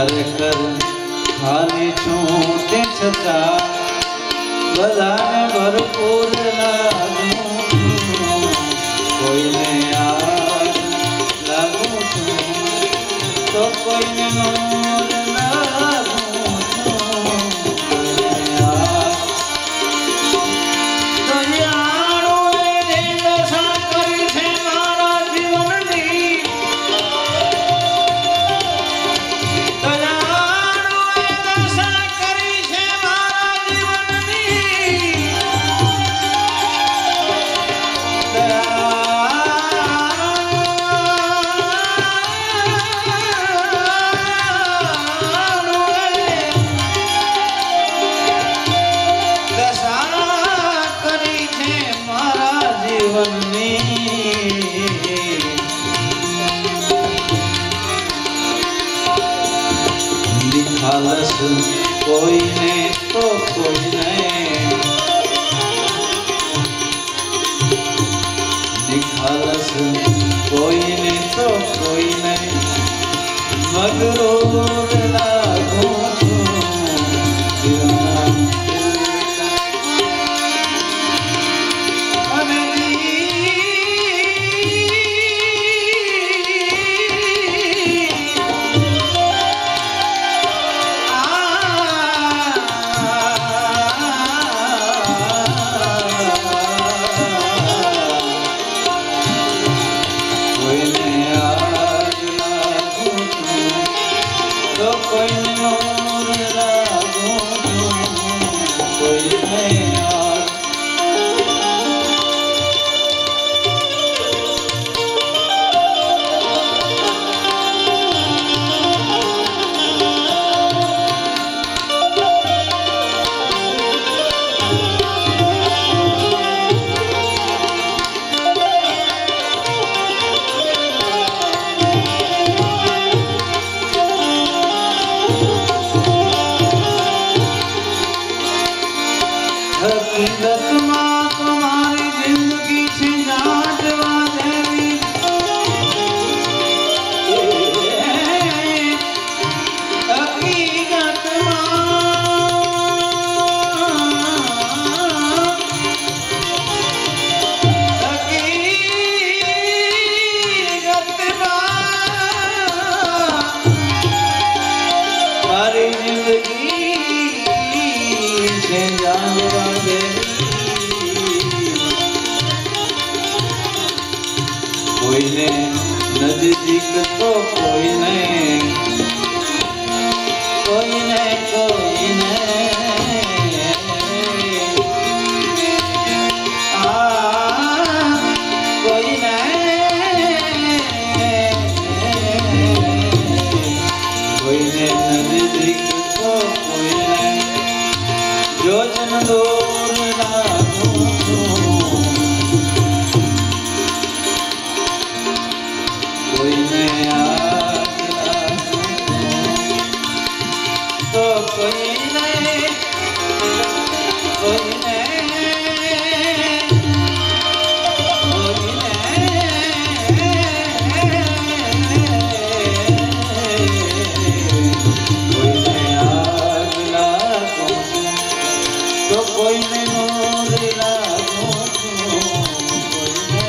ખરેખર ખાલી છૂટે છતાં બધાને ભરપૂર લાગું કોઈને આગ લાગું છું તો કોઈને મોર લાગું છું કોઈને આગ દરિયાળુએ જે દશા કરી છે મારા જીવનની નિખાલસ કોઈને તો કોઈને નિખાલસ કોઈને તો કોઈને મગરૂર લાગું છું હકીકતમાં તમારી જિંદગી છે જાણવા દેવી મારી જિંદગી છે જાણવા કોઈને નજીક તો કોઈને કોઈને કોઈને કોઈને કોઈને નજીક તો કોઈને યોજન દૂર લાગું છું કોઈને આગ લાગું તો કોઈને કોઈને કોઈને મોર લાગું છું કોઈને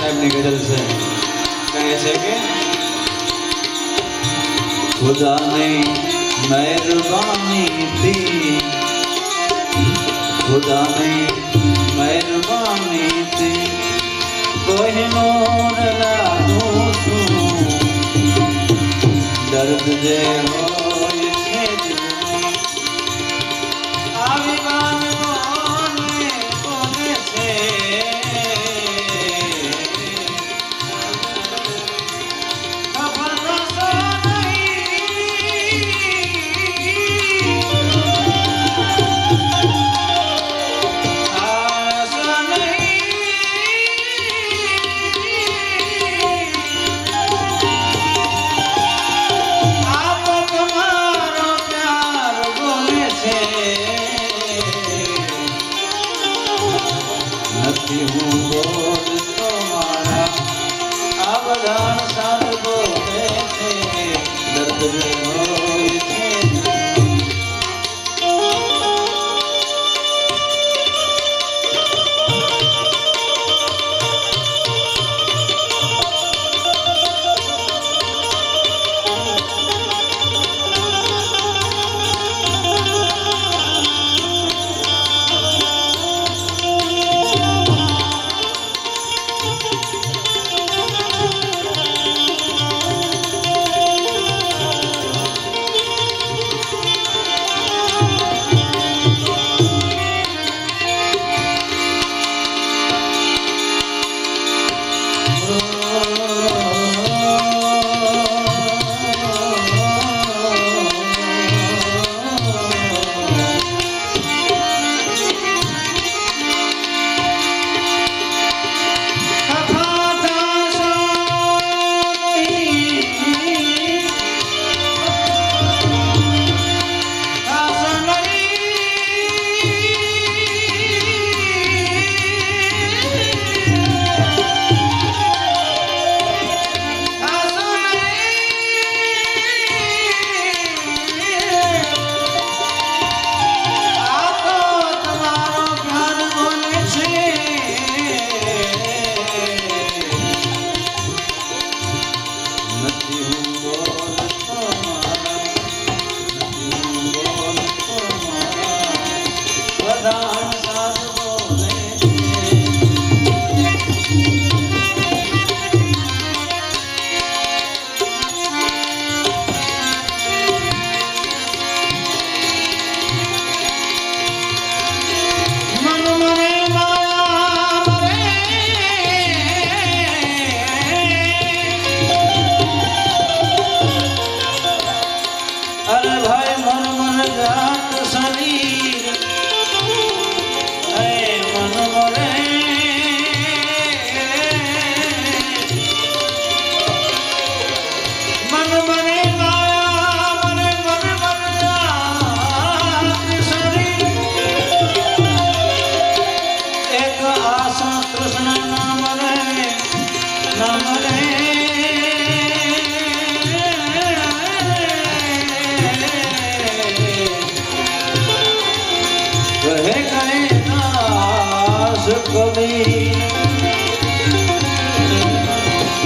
સાહેબની ગઝલ છે. કહે છે કે ખુદાની મહેરબાની થી, ખુદાની મહેરબાની થી કોહિનૂર લાગું છું. દર્દ જે હોય છે દિલમાં આવી વાત કોને કોને છે. ખબર નશો નહીં, આશા નહીં. આ તો તમારો પ્યાર બોલે છે. નથી હું બોલતો મારા આ બધા સાથ બોલે છે. દર્દ જે હોય છે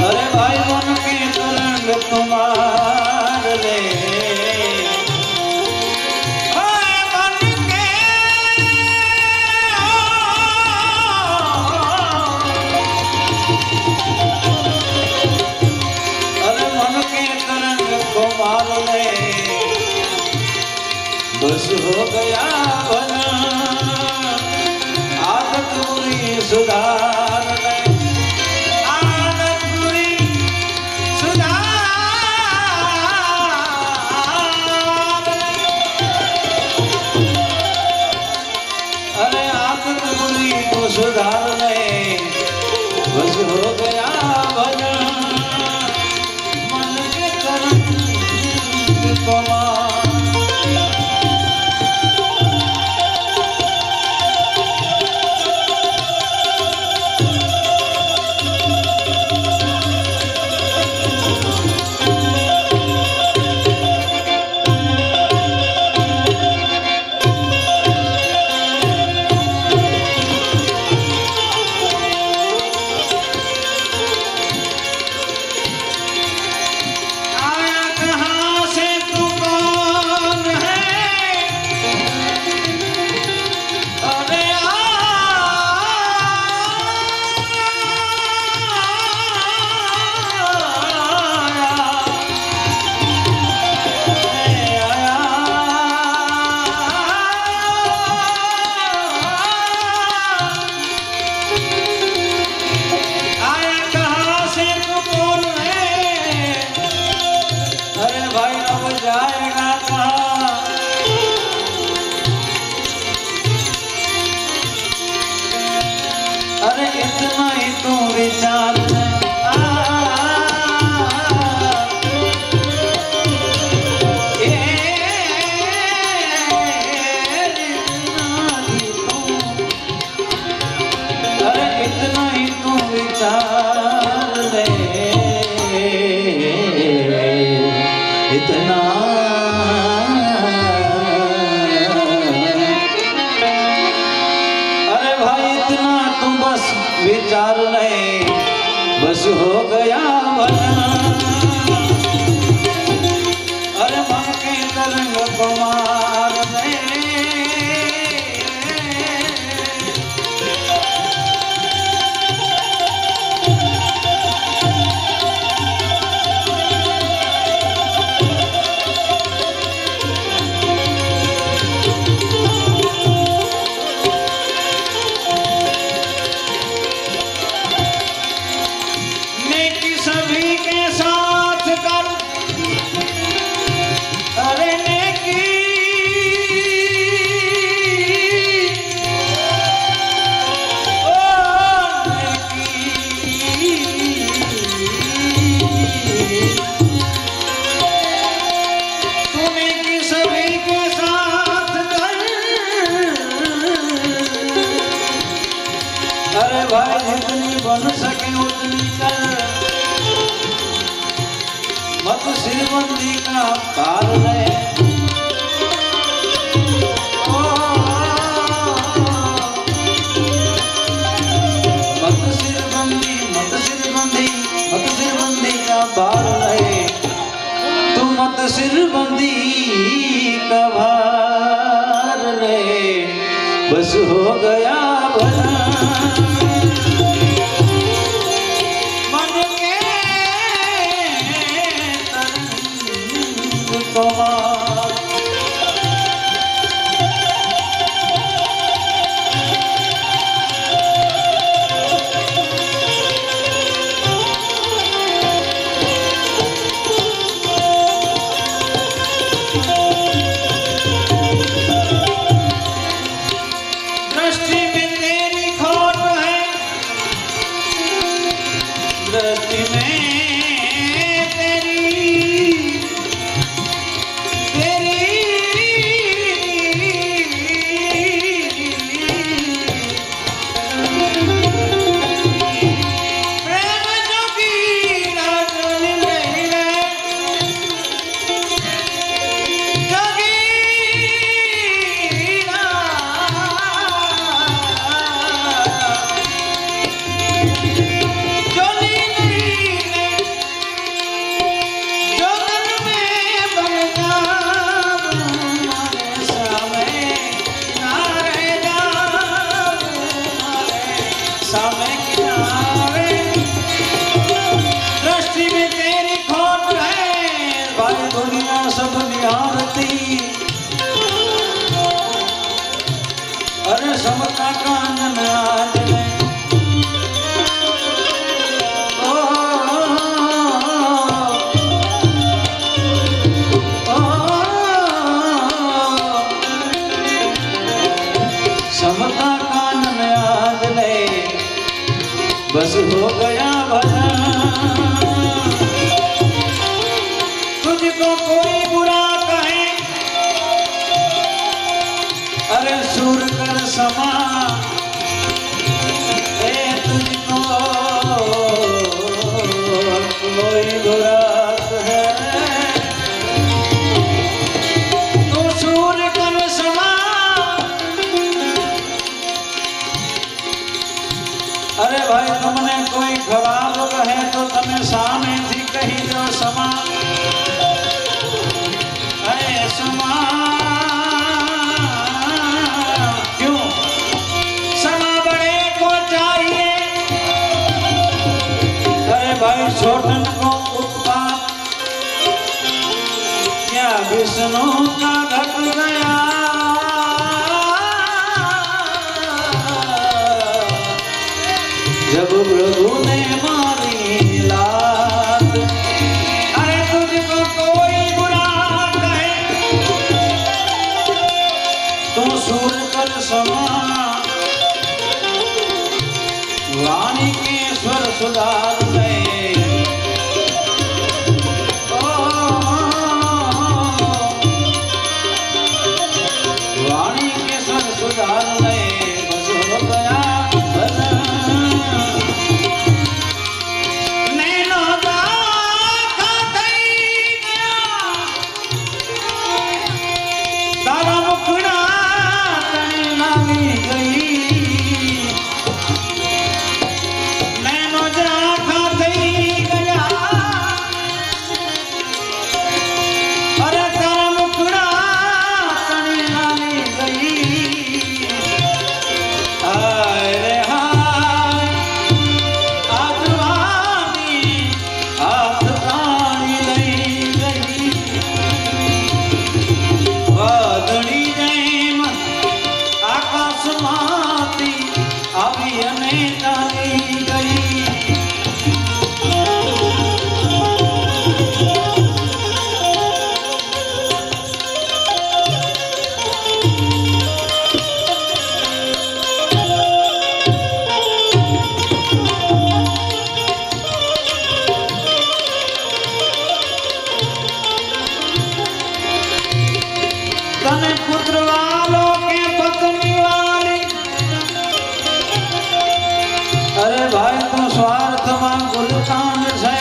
अरे भाई मन के तरंग तुम्हार ले अरे मन के तरंग तुम्हार ले बस हो गया भला आदत बुरी सुधार ले आदत बुरी सुधार ले अरे आदत बुरी तो सुधार ले बस हो गया भला मन के तरंग तुम्हार तू विचार ले इतना अरे भाई इतना तुम बस विचार ले बस हो गया भला अरे मन के तरंग को मार दे अरे भाई जितनी बन सके उतनी कर मत सिरबंदी का पार ले मत सिरबंदी का पार ले तू मत सिरबंदी का भार ले बस हो गया भला अरे समता कानन आज ले समता कानन आज ले बस हो गया भला तुझको कोई बुरा कहे अरे सुर कर समा तुझको कोई बुरा कहे तू सुर कर समा अरे भाई तुमने कोई खराब कहे तो तमें सामे थी कही जो समा समा भाई छोटन को उत्पात क्या विष्णु का घट गया जब प्रभु ने मारी लात अरे तुझको कोई बुरा कहे तू सूर कर समा वाणी वाणी के स्वर सुधार ले वाणी के स्वर सुधार ले बस हो गया भजन नैनो दाखा થઈ ગયા તારા મુખડા તને લાગી ગઈ નૈનો દાખા થઈ ગયા અરે તારા મુખડા તને લાગી ગઈ હાય રે હાય આજવાની હાથ તાણી લઈ ગઈ વાદળી જેમ આકાશમાંથી આવી અને ચાલી ગઈ तने पुत्र वालो के पत्नी वाली अरे भाई तू स्वार्थ में गुलकान से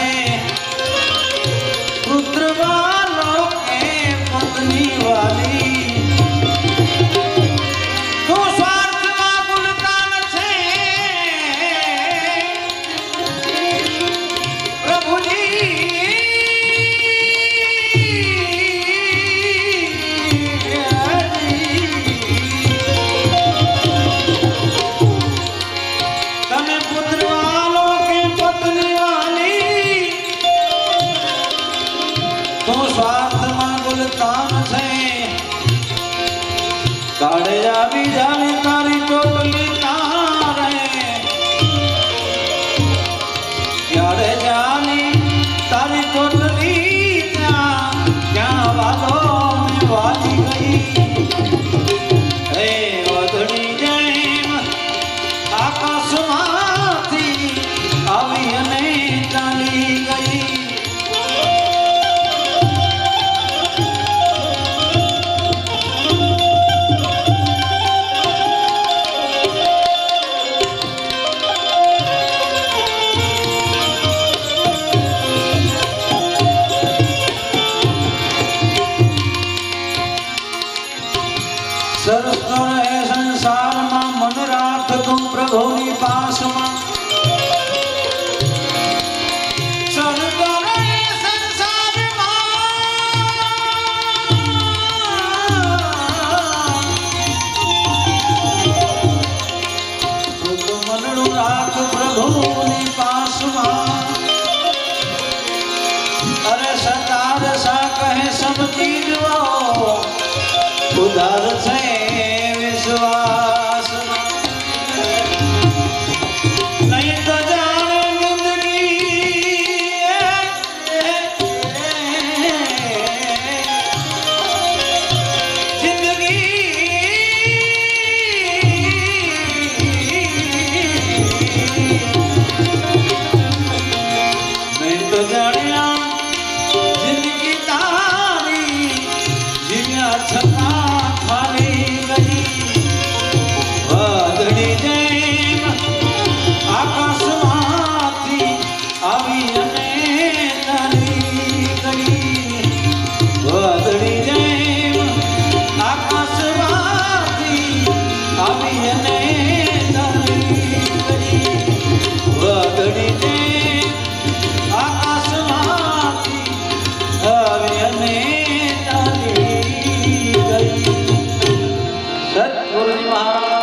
पुत्र वालो के पत्नी वाली तू स्वार्थ में गुलकान से प्रभु तने पुत्र वालों के पत्नी वाली तू स्वार्थ में गुलतान से काढ़े जावी जावे तारी टोटली तारे क्यारे जानी तारी टोटली क्या वालों में वाली गई हे वधड़ी जेम आकाशમાંથી આવી અને ચાલી ગઈ સરસ રહે સંસારમાં મન રાખ તું પ્રભુની પાસમાં સરસ રહે સંસારમાં તું મનડું રાખ પ્રભુની પાસમાં અરે સતાર સા કહે સબ ચીજ વો ઉધાર છે વિશ્વાસ નહીં તો જાણે નહીં તો જાણ્યા જિંદગી તારી જીવ્યા છતાં ખાલી ગઈ વાદળી જેમ આકાશમાંથી આવી અને ચાલી ગઈ વાદળી જેમ આકાશમાંથી આવી અને ચાલી ગઈ વાદળી જેમ આકાશમાંથી આવી અને ચાલી ગઈ સતગુરુજી મહારાજ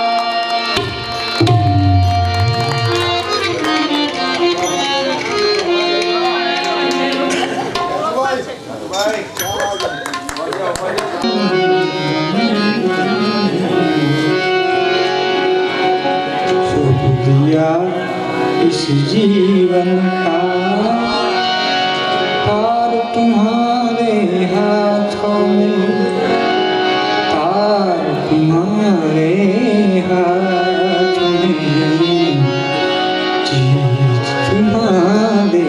शुभ दिया इस जीवन का तार तुम्हारे हाथों में तार तुम्हारे हाथों में तुम्हारे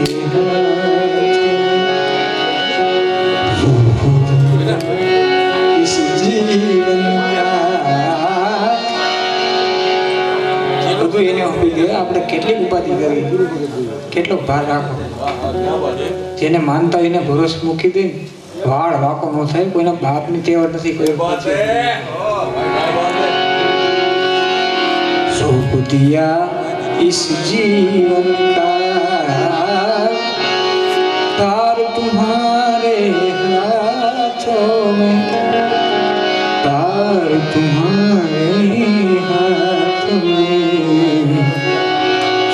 इस जीवन બધું એને હોવી જોઈએ. આપણે કેટલી ઉપાધિ કરી, કેટલો ભાર રાખો. જેને માનતા હોય એને ભરોસો મૂકી દે. વાળ વાકો ન થાય. કોઈના બાપની તેવડ નથી. કોઈ सौंप दिया इस जीवन का तार तुम्हारे हाथों में, तार तुम्हारे हाथों में,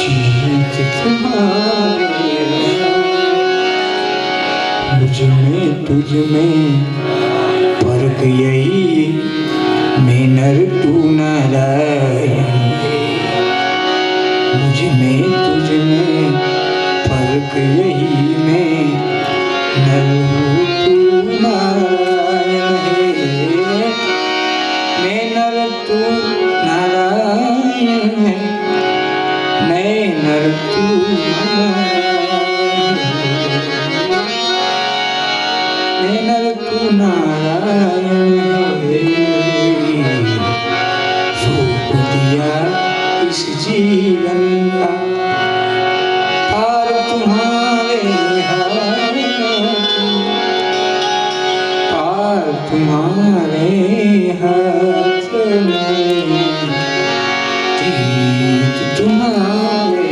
जीत तुम्हारे मुझ में तुझ में फर्क यही मैं नर तू नारायण, मुझ में तुझ में फर्क यही मैं नर तू नारायण है, मैं नर तू नारायण है, मैं नर तू नारायण, मैं नर तू नारायण है. सौंप दिया इस जीवन का तार तुम्हारे हाथ, तार तुम्हारे हाथ में, जीत तुम्हारे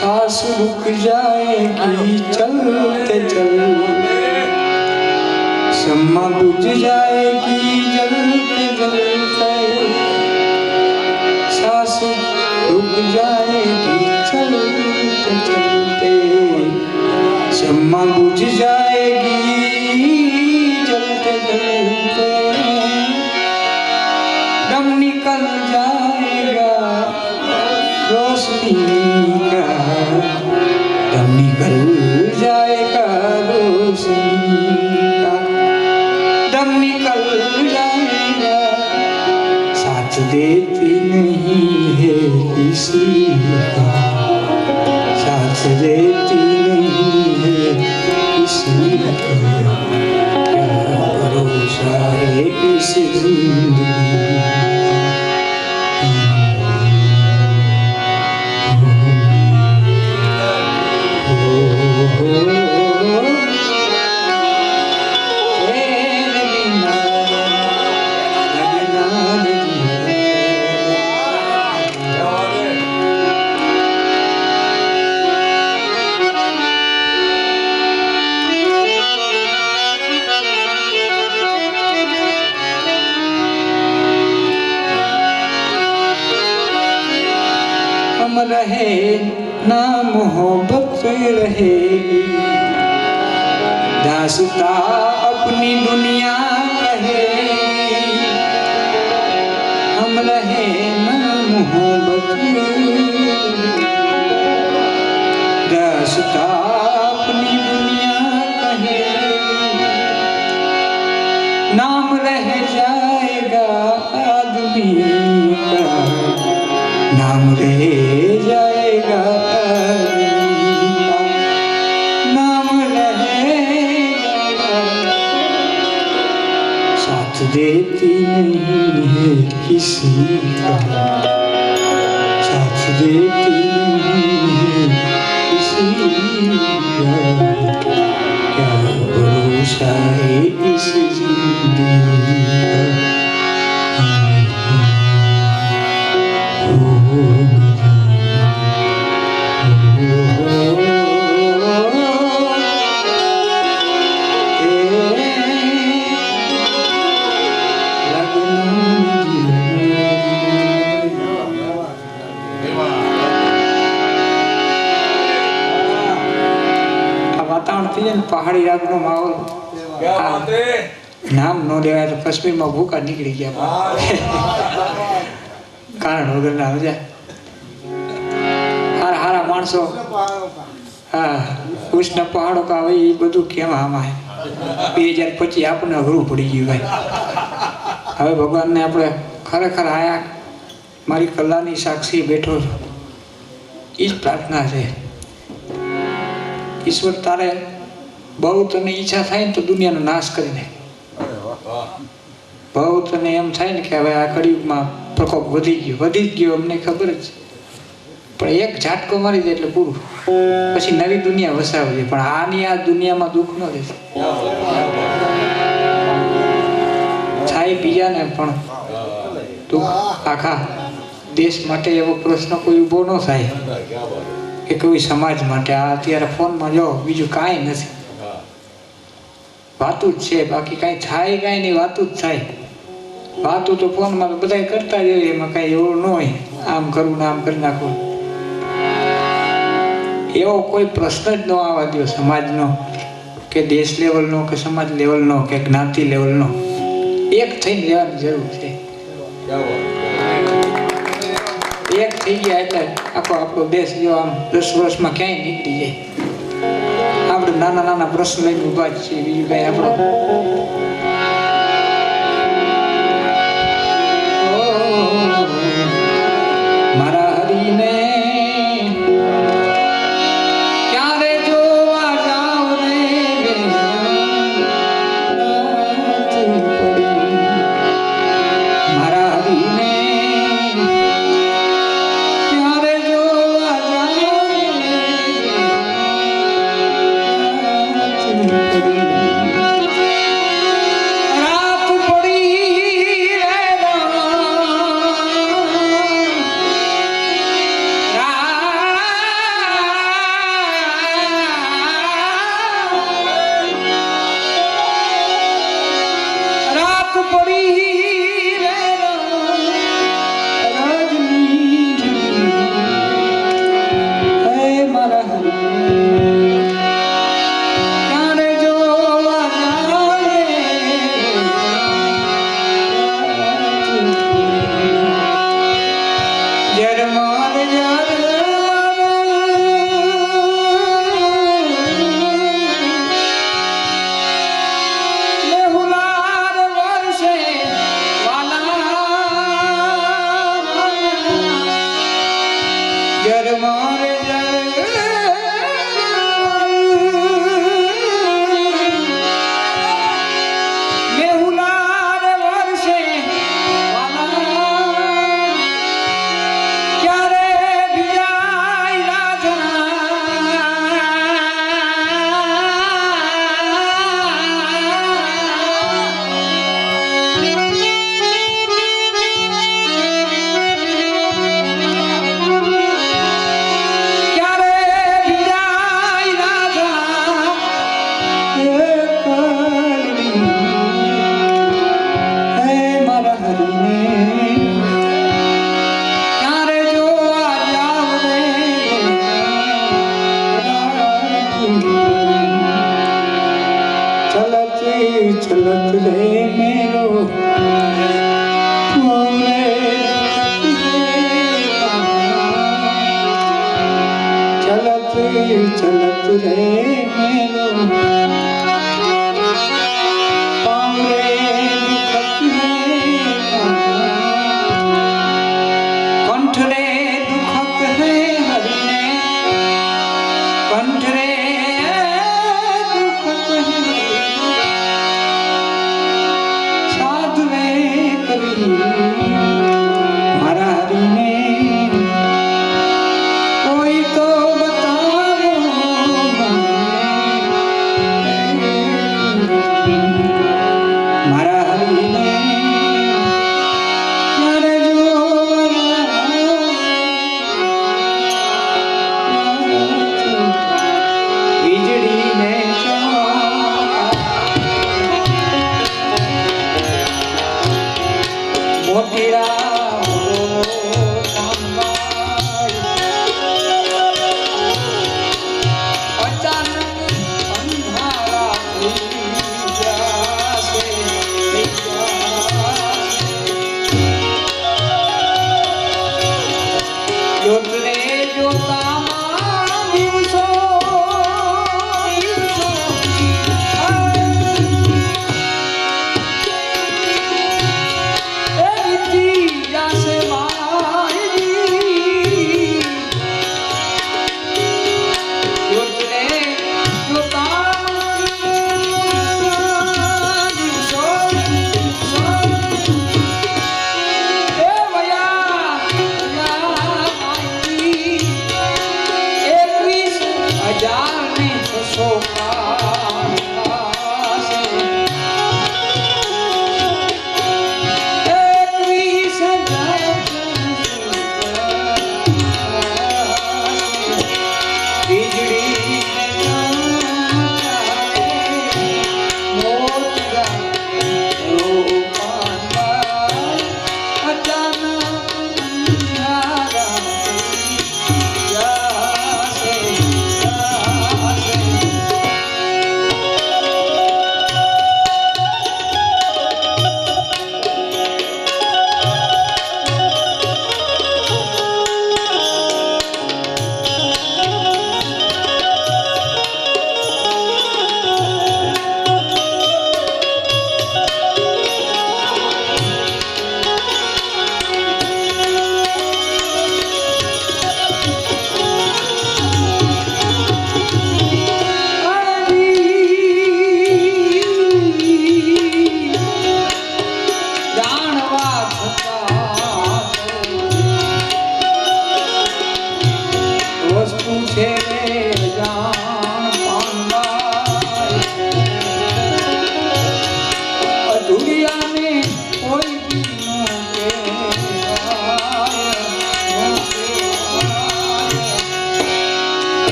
सांस रुक जाएगी चलते चलते, शम्मा बुझ जाएगी जलते जलते, सांस रुक जाएगी चलते चलते, शम्मा बुझ जाएगी जलते जलते, दम निकल जाएगा रोशनी का, दम निकल जाएगा रोशनी का, दम निकल जाएगा. साथ देती नहीं है किसी का, साथ देती नहीं है किसी का, क्या भरोसा है इस जिंदगी. हम रहे ना मोहब्बत रहेगी, दास्ता अपनी दुनिया कहेगी. हम रहे ना मोहब्बत, दास्ता अपनी दुनिया कहेगी. नाम रह जाएगा आदमी का, नाम रह जाएगा आदमी का, नाम रह जाएगा. साथ देती नहीं है किसी का, साथ देती नहीं है किसी का, क्या भरोसा है इस जिंदगी का. વાતાવરણ થઈ જાય ને પહાડી રાગનો માહોલ, નામ ન લેવાય તો કાશ્મીરમાં ભૂકા નીકળી ગયા કારણ વગરના મજા. હારા હારા માણસો, હા ઉષ્ણ પહાડો કા હોય એ બધું કેમ આમાં 2025 આપણને અઘરું પડી ગયું ભાઈ. હવે ભગવાનને આપણે ખરેખર આયા મારી કલાની સાક્ષી બેઠો છું, એ જ પ્રાર્થના છે. ઈશ્વર તારે બહુ તને ઈચ્છા થાય ને તો દુનિયાનો નાશ કરી દે. બહુ તને એમ થાય ને કે હવે આ કળિયુગમાં પ્રકોપ વધી જ ગયો અમને ખબર જ છે, પણ એક ઝાટકો મારી દે એટલે પૂરું. પછી નવી દુનિયા વસાવજે, પણ આની આ દુનિયામાં દુઃખ ન રહેશે. થાય બીજાને પણ દુઃખ. આખા દેશ માટે એવો પ્રશ્ન કોઈ ઊભો ન થાય કે કોઈ સમાજ માટે. આ અત્યારે ફોનમાં જો બીજું કાંઈ નથી, વાતું જ છે, બાકી કાંઈ થાય કાંઈ નહીં, વાતું જ થાય. વાતું તો ફોનમાં બધા કરતા જ હોય, એમાં કાંઈ એવું ન હોય આમ કરવું ને આમ કરી નાખવું. એવો કોઈ પ્રશ્ન જ ન આવવા દો સમાજનો કે દેશ લેવલનો કે સમાજ લેવલનો કે જ્ઞાતિ લેવલનો. એક થઈને રહેવાની જરૂર છે. એક થઈ ગયા એટલે આખો આપણો દેશ જો આમ 10 વર્ષમાં ક્યાંય નીકળી જાય. આપણે નાના નાના પ્રશ્ન લઈને ઊભા જ છીએ, બીજું કાંઈ આપણો મારા હરીને ક્યારે જોવા જાવ રે મારા હરીને ક્યારે જોવા જાવ રાત પડી રાત પડી રજની મારા હરી ક્યારે જોવા જાવે જરમાર મેહુલાર વર્ષે વાલા જરમાર મેહુલાર વર્ષે વાલા ક્યારે વિજાય चलत रे मेरो पूरे चलत चलत रे मेरो पूरे कंठ रे दुखत है हरिने कंठ रे મારા હરીને કોઈ તો બતાવો મને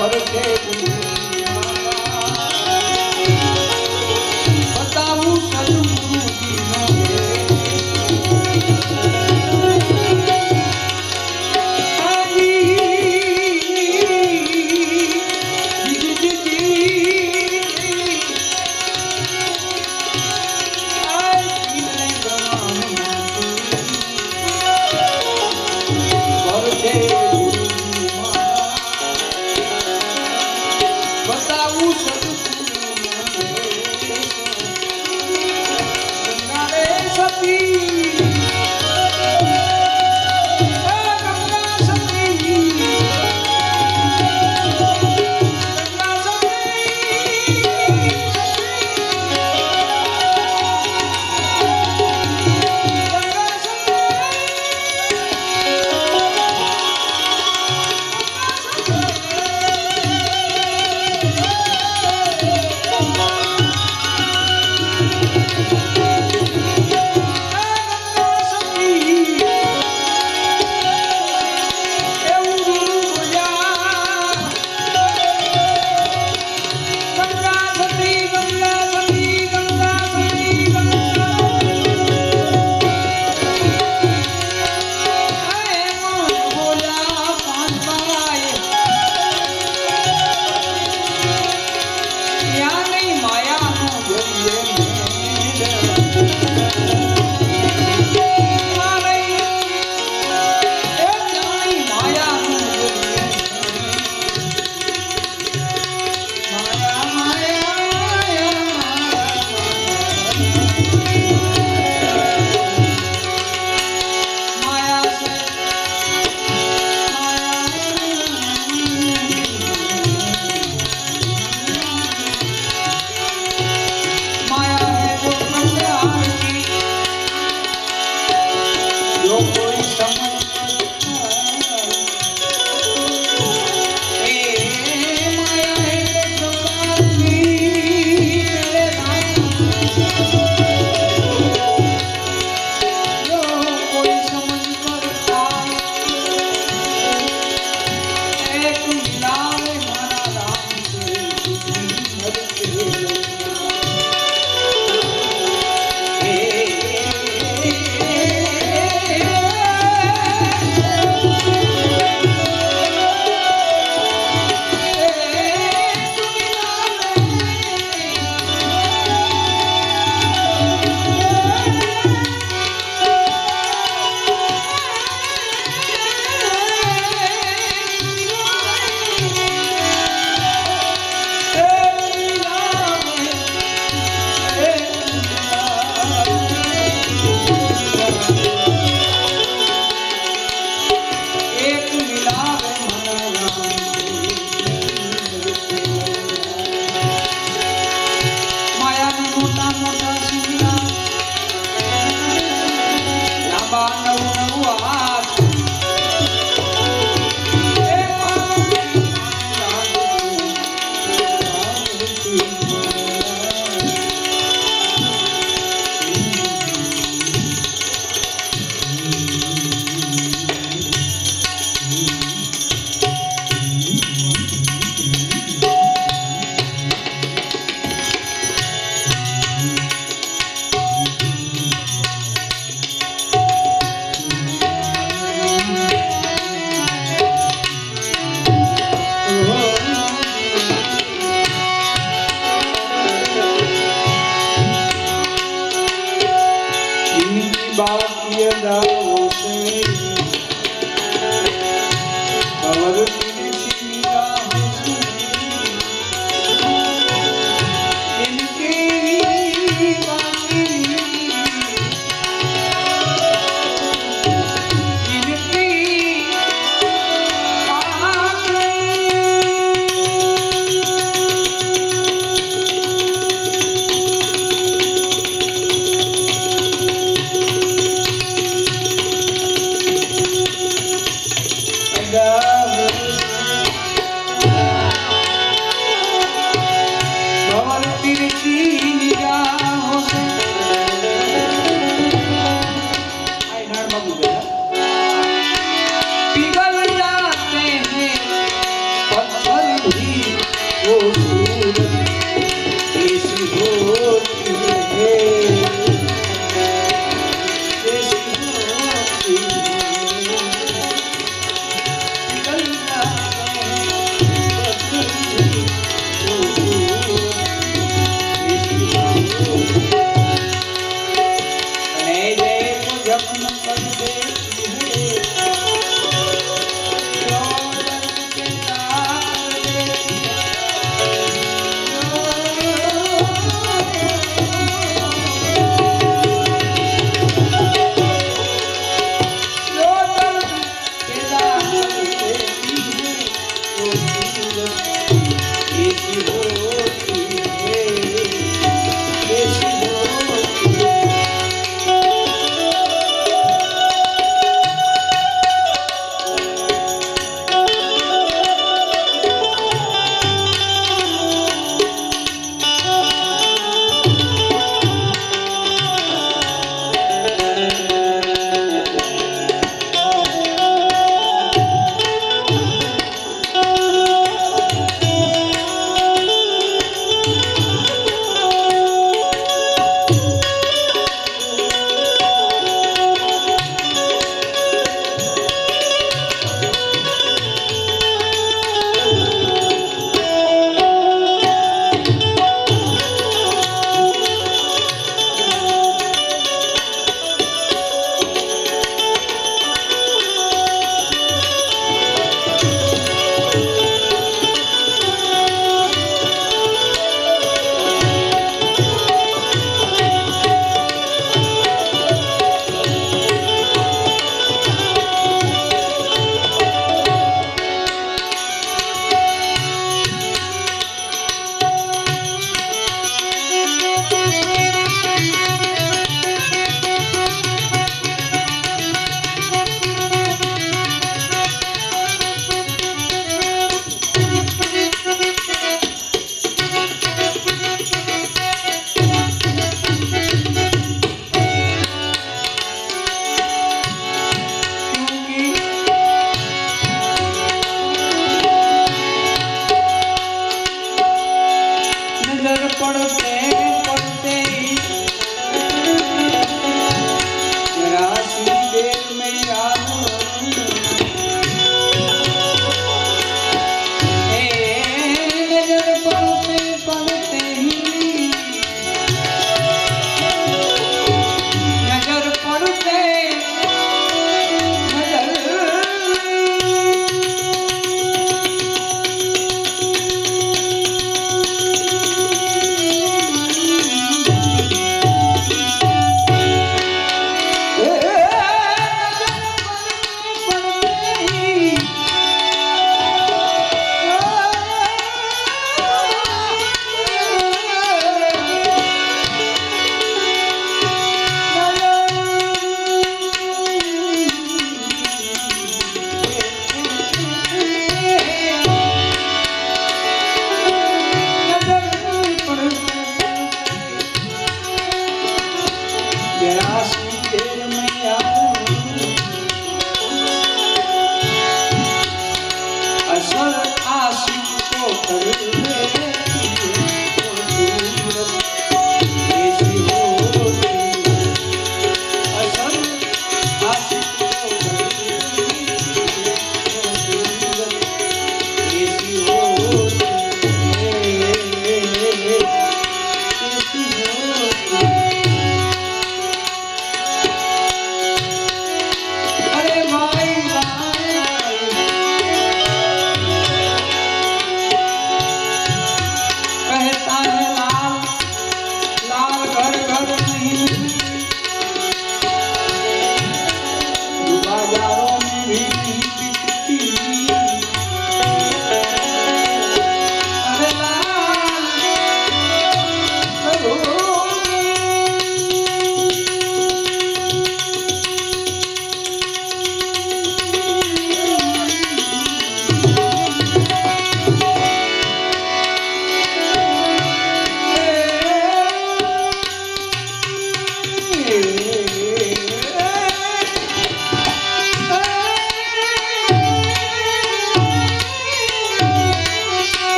પરસે બતાવું સદગુરુજીનો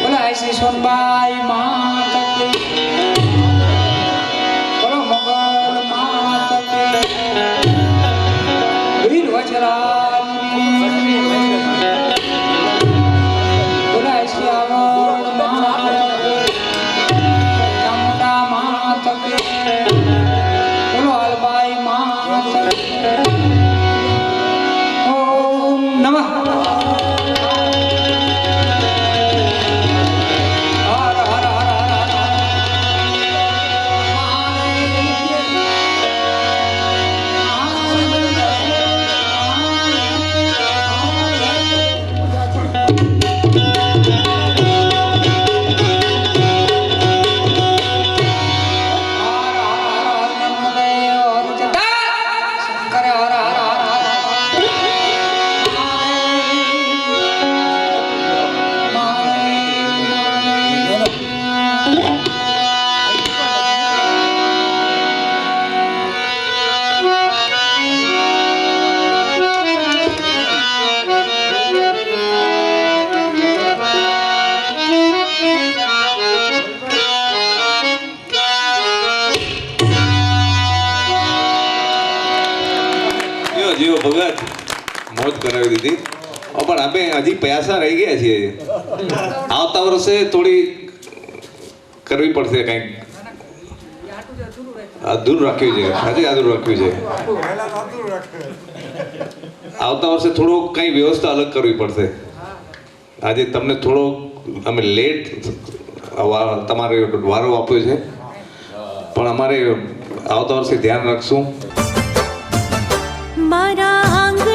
બોલા શ્રી સોનબાઈ માત કી બોલો મોગલ માત કી વીર વજરાજ બોલા શ્રી આવડ માત કી ચામુંડા માત કી બોલો હલબાઈ માત કી ઓમ નમઃ જીવો ભગત મોજ કરાવી દીધી પણ અમે હજી પૈસા રહી ગયા છીએ આવતા વર્ષે થોડી કરવી પડશે કંઈક અધૂર રાખ્યું છે હજી અધૂર રાખ્યું છે આવતા વર્ષે થોડું કંઈ વ્યવસ્થા અલગ કરવી પડશે આજે તમને થોડો અમે લેટ તમારે વારો આપ્યો છે પણ અમારે આવતા વર્ષે ધ્યાન રાખશું મારા આંગણ